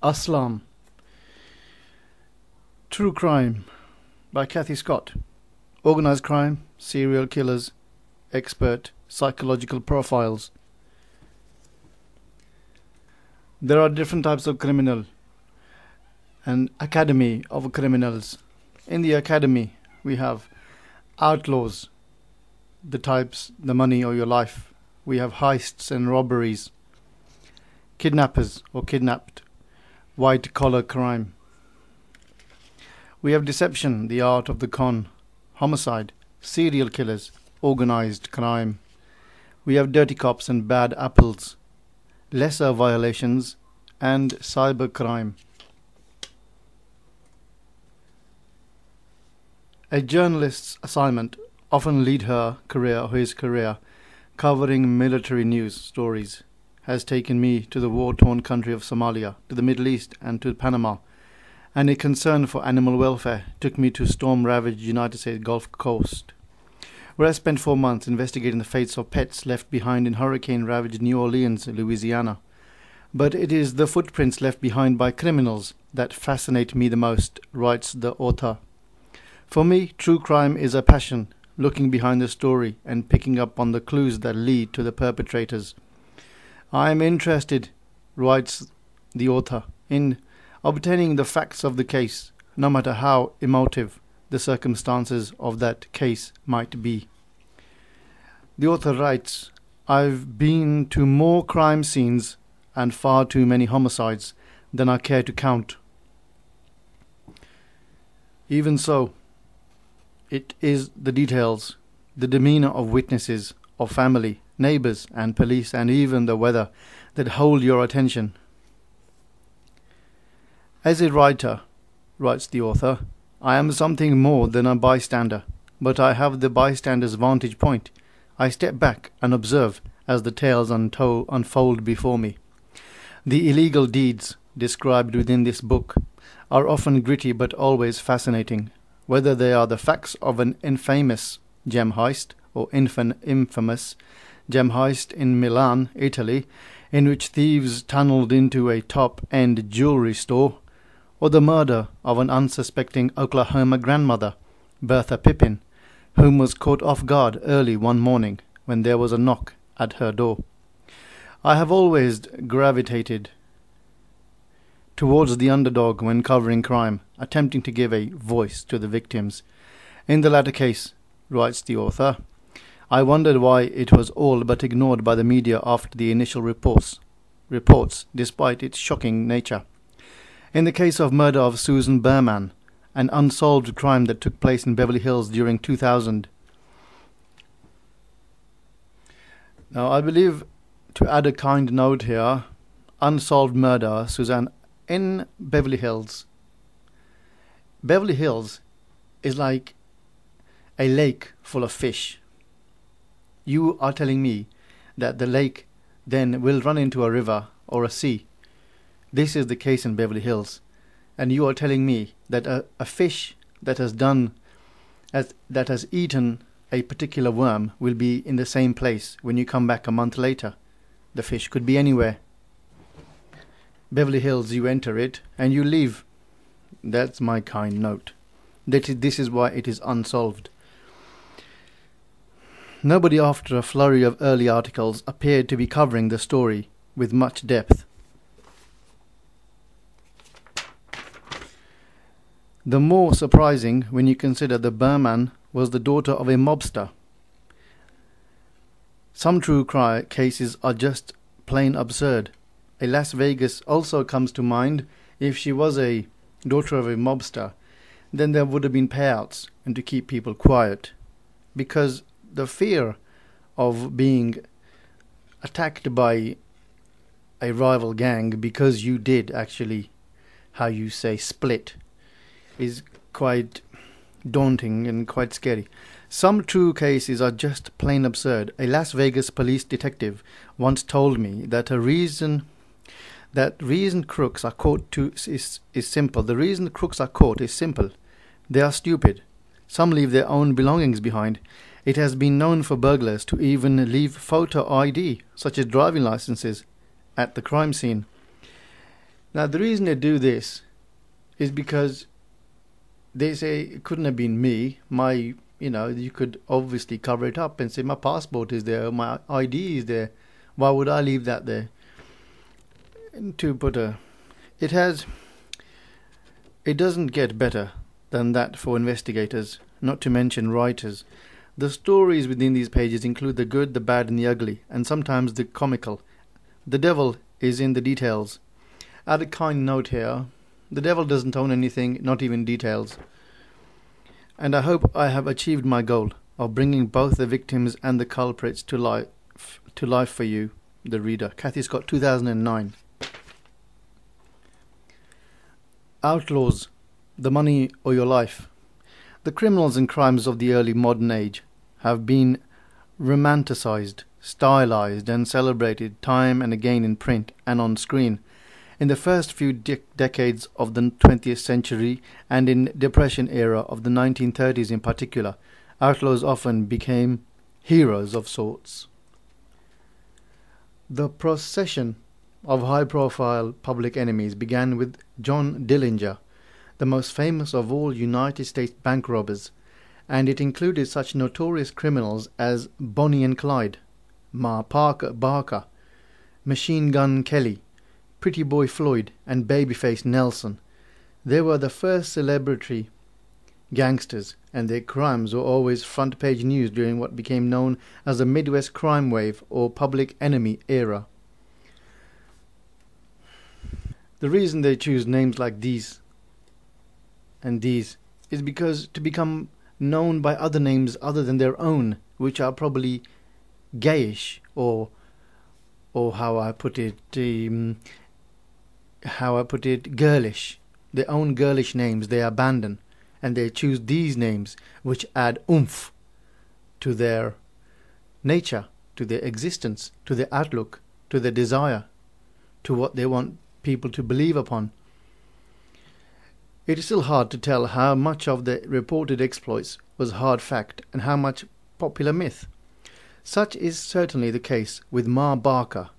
Aslam. True Crime by Kathy Scott. Organized crime, serial killers, expert psychological profiles. There are different types of criminal, an academy of criminals. In the academy, we have outlaws, the types, the money or your life. We have heists and robberies, kidnappers or kidnapped, white collar crime. We have deception, the art of the con, homicide, serial killers, organized crime. We have dirty cops and bad apples, lesser violations, and cybercrime. A journalist's assignment often lead her career or his career covering military news stories has taken me to the war-torn country of Somalia, to the Middle East and to Panama, and a concern for animal welfare took me to storm-ravaged United States Gulf Coast, where I spent 4 months investigating the fates of pets left behind in hurricane-ravaged New Orleans, Louisiana. But it is the footprints left behind by criminals that fascinate me the most, writes the author. For me, true crime is a passion, looking behind the story and picking up on the clues that lead to the perpetrators. I am interested, writes the author, in obtaining the facts of the case, no matter how emotive the circumstances of that case might be. The author writes, I've been to more crime scenes and far too many homicides than I care to count. Even so, it is the details, the demeanor of witnesses, of family, neighbors and police and even the weather that hold your attention. As a writer, writes the author, I am something more than a bystander, but I have the bystander's vantage point. I step back and observe as the tales unfold before me. The illegal deeds described within this book are often gritty but always fascinating, whether they are the facts of an infamous gem heist or infamous gem heist in Milan, Italy, in which thieves tunneled into a top-end jewelry store, or the murder of an unsuspecting Oklahoma grandmother, Bertha Pippin, whom was caught off guard early one morning when there was a knock at her door. I have always gravitated towards the underdog when covering crime, attempting to give a voice to the victims. In the latter case, writes the author, I wondered why it was all but ignored by the media after the initial reports, despite its shocking nature. In the case of murder of Susan Berman, an unsolved crime that took place in Beverly Hills during 2000. Now, I believe, to add a kind note here, unsolved murder, Susan, in Beverly Hills. Beverly Hills is like a lake full of fish. You are telling me that the lake then will run into a river or a sea. This is the case in Beverly Hills. And you are telling me that a fish that has eaten a particular worm will be in the same place when you come back a month later. The fish could be anywhere. Beverly Hills, you enter it and you leave. That's my kind note. This is why it is unsolved. Nobody after a flurry of early articles appeared to be covering the story with much depth. The more surprising when you consider the Berman was the daughter of a mobster. Some true crime cases are just plain absurd. A Las Vegas also comes to mind. If she was a daughter of a mobster, then there would have been payouts and to keep people quiet. Because the fear of being attacked by a rival gang because you did actually, how you say, split, is quite daunting and quite scary. Some true cases are just plain absurd. A Las Vegas police detective once told me that reason crooks are caught is simple. The reason crooks are caught is simple. They are stupid. Some leave their own belongings behind. It has been known for burglars to even leave photo ID, such as driving licenses, at the crime scene. Now, the reason they do this is because they say it couldn't have been me. You could obviously cover it up and say my passport is there, my ID is there. Why would I leave that there? It doesn't get better than that for investigators, not to mention writers. The stories within these pages include the good, the bad, and the ugly, and sometimes the comical. The devil is in the details. Add a kind note here. The devil doesn't own anything, not even details. And I hope I have achieved my goal of bringing both the victims and the culprits to life for you, the reader. Kathy Scott, 2009. Outlaws, the money or your life. The criminals and crimes of the early modern age have been romanticized, stylized, and celebrated time and again in print and on screen. In the first few decades of the 20th century and in Depression era of the 1930s in particular, outlaws often became heroes of sorts. The procession of high-profile public enemies began with John Dillinger, the most famous of all United States bank robbers, and it included such notorious criminals as Bonnie and Clyde, Ma Parker Barker, Machine Gun Kelly, Pretty Boy Floyd, and Babyface Nelson. They were the first celebrity gangsters, and their crimes were always front-page news during what became known as the Midwest Crime Wave or Public Enemy era. The reason they choose names like these and these is because to become known by other names other than their own, which are probably gayish or girlish. Their own girlish names they abandon, and they choose these names which add oomph to their nature, to their existence, to their outlook, to their desire, to what they want people to believe upon. It is still hard to tell how much of the reported exploits was hard fact and how much popular myth. Such is certainly the case with Ma Barker,